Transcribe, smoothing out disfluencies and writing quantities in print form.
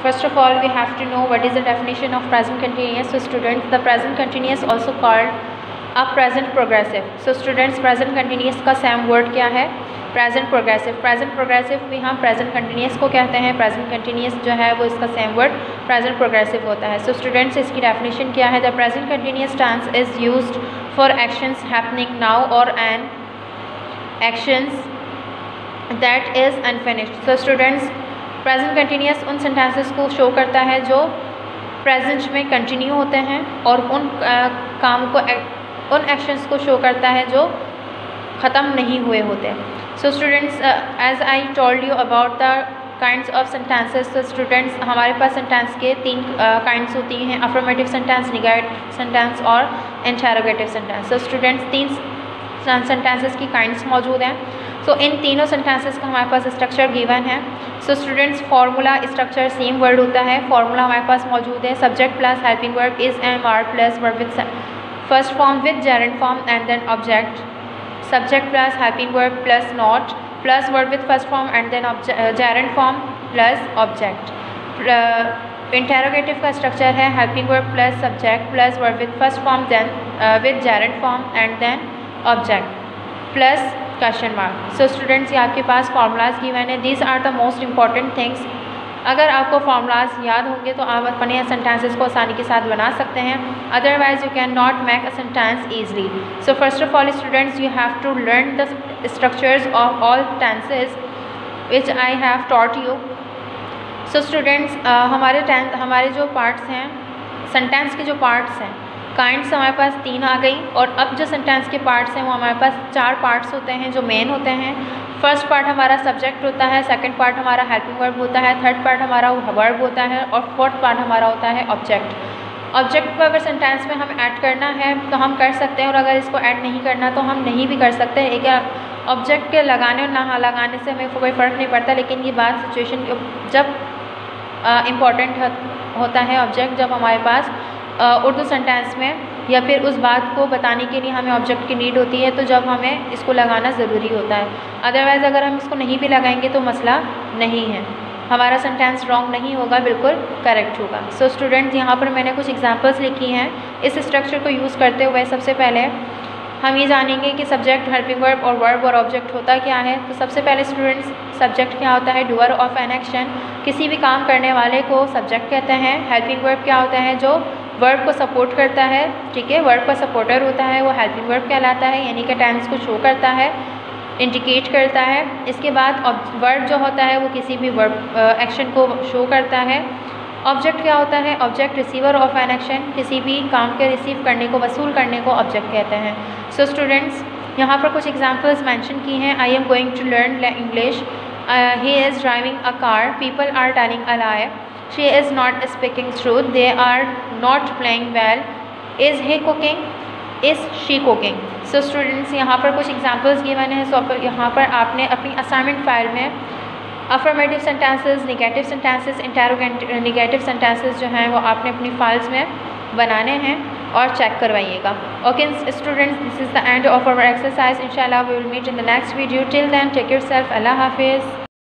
First of all, we have to know what is the definition of present continuous. So students, the present continuous also called a present progressive. So students, present continuous का same word क्या है? Present progressive. Present progressive भी हम present continuous को कहते हैं. Present continuous जो है वो इसका सेम वर्ड प्रेजेंट प्रोग्रेसिव होता है. सो स्टूडेंट्स, इसकी डेफिनेशन क्या है? The present continuous tense is used for actions happening now और an actions that is unfinished. So students, present continuous उन सेंटेंसेस को शो करता है जो प्रेजेंट में कंटिन्यू होते हैं और उन काम को उन एक्शंस को शो करता है जो ख़त्म नहीं हुए होते. So students, as I told you about the kinds of sentences. तो स्टूडेंट्स, हमारे पास सेंटेंस के 3 काइंड्स होती हैं: अफर्मेटिव सेंटेंस, नेगेटिव सेंटेंस और interrogative sentence. So students, 3 sentences की काइंड्स मौजूद हैं. सो इन तीनों सेंटेंसेस का हमारे पास स्ट्रक्चर गिवन है. So students, formula structure same word होता है. फार्मूला हमारे पास मौजूद है: subject plus helping verb is am are plus verb with first form with gerund form and then object. Subject plus helping verb plus not plus verb with first form and then gerund form plus object. Interrogative का structure है helping verb plus subject plus verb with first form then with gerund form and then object plus question mark. So students, ये आपके पास formulas given है. These are the most important things. अगर आपको formulas याद होंगे तो आप अपने सेंटेंसेस को आसानी के साथ बना सकते हैं. Otherwise you can not make a sentence easily. So first of all students, you have to learn the structures of all tenses which I have taught you. So students, हमारे जो पार्ट्स हैं, सेंटेंस के जो parts हैं, kinds हमारे पास 3 आ गई. और अब जो सेंटेंस के पार्ट्स हैं वो हमारे पास 4 पार्ट्स होते हैं जो मेन होते हैं. फर्स्ट पार्ट हमारा सब्जेक्ट होता है, सेकंड पार्ट हमारा हेल्पिंग वर्ब होता है, थर्ड पार्ट हमारा वर्ब होता है और फोर्थ पार्ट हमारा होता है ऑब्जेक्ट. ऑब्जेक्ट को अगर सेंटेंस में हम ऐड करना है तो हम कर सकते हैं और अगर इसको ऐड नहीं करना तो हम नहीं भी कर सकते. एक ऑब्जेक्ट के लगाने और ना लगाने से हमें कोई फ़र्क नहीं पड़ता, लेकिन ये बात सिचुएशन जब इम्पॉर्टेंट होता है ऑब्जेक्ट, जब हमारे पास उर्दू सेंटेंस में या फिर उस बात को बताने के लिए हमें ऑब्जेक्ट की नीड होती है, तो जब हमें इसको लगाना ज़रूरी होता है. अदरवाइज़ अगर हम इसको नहीं भी लगाएंगे तो मसला नहीं है, हमारा सेंटेंस रॉन्ग नहीं होगा, बिल्कुल करेक्ट होगा. सो स्टूडेंट्स, यहाँ पर मैंने कुछ एग्जांपल्स लिखी हैं. इस स्ट्रक्चर को यूज़ करते हुए सबसे पहले हम ये जानेंगे कि सब्जेक्ट, हेल्पिंग वर्ब और वर्ब और ऑब्जेक्ट होता क्या है. तो सबसे पहले स्टूडेंट्स, सब्जेक्ट क्या होता है? Doer of an action. किसी भी काम करने वाले को सब्जेक्ट कहते हैं. हेल्पिंग वर्ब क्या होता है? जो वर्ब को सपोर्ट करता है. ठीक है, वर्ब का सपोर्टर होता है, वो हेल्पिंग वर्ब कहलाता है, यानी कि टेंस को शो करता है, इंडिकेट करता है. इसके बाद वर्ब जो होता है वो किसी भी वर्ब एक्शन को शो करता है. ऑब्जेक्ट क्या होता है? Object receiver of an action. किसी भी काम के रिसीव करने को, वसूल करने को ऑब्जेक्ट कहते हैं. सो स्टूडेंट्स, यहाँ पर कुछ एग्जांपल्स मेंशन की हैं. I am going to learn English. He is driving a car. People are telling a lie. She is not speaking truth. They are not playing well. Is he cooking? Is she cooking? So students, यहाँ पर कुछ examples given हैं. So यहाँ पर आपने अपनी assignment file में affirmative sentences, negative sentences, interrogative sentences जो हैं वो आपने अपनी files में बनाने हैं और चेक करवाइएगा. Okay students, this is the end of our exercise. Inshallah we will meet in the next video. Till then, take yourself. Allah Hafiz.